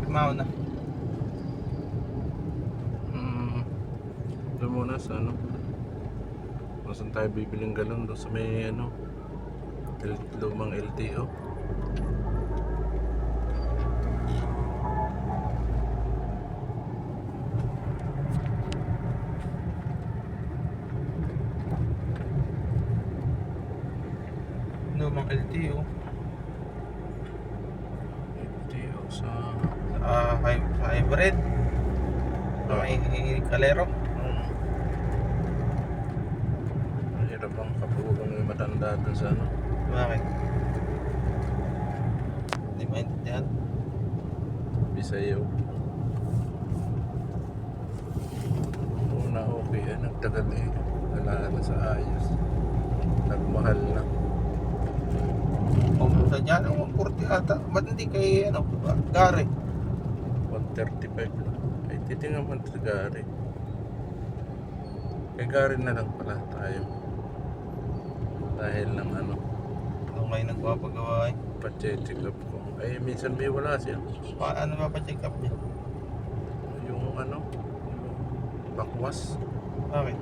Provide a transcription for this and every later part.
Mauna. Doon muna sa ano, kung saan tayo bibiling galon, doon sa may ano, lumang LTO. Lumang LTO. LTO sa Hybrid. May kalero. Mahirap ang kapugang may matanda doon sa ano. Bakit? Hindi maintindihan. Bisayaw. Una okay, nagtagal wala na sa ayos. Nagmahal na. Pumunta dyan ang 140 ata. Ba't hindi kay Gary? 135 lang. Ay, titingnan mo sa Gary. Kay Gary na lang pala tayo. Dahil ng ano, Kung kayo nagpapagawa pa-check up ko. Ay, minsan may wala siya. Paano ba pa-check up niya? Yung ano, bakwas. Bakit?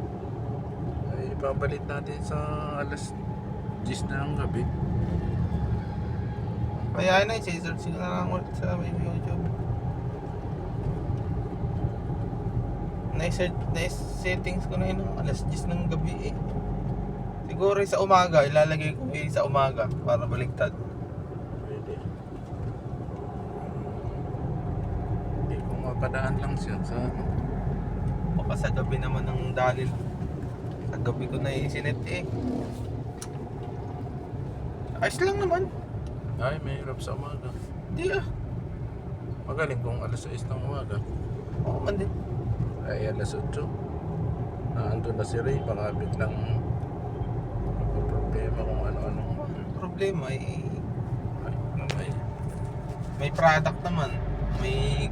Ay, ipabalit natin sa alas 10 na ng gabi. Kaya na, i-search ko na lang ulit sa YouTube. Na-settings ko na yun alas 10 ng gabi eh. Siguro sa umaga, ilalagay ko sa umaga para baliktad. Pwede. Hindi ko mapadaan lang siya sa ano. Baka sa gabi naman ng dalil. Sa gabi ko na isinet eh. Ayos lang naman. Ay, mahirap sa umaga. Hindi ah. Magaling kung alas 6 ng umaga. Oo man din. Ay, alas 8. Andun na si Ray, baka biglang problema kung ano-anong Problema eh. ay, May product naman. May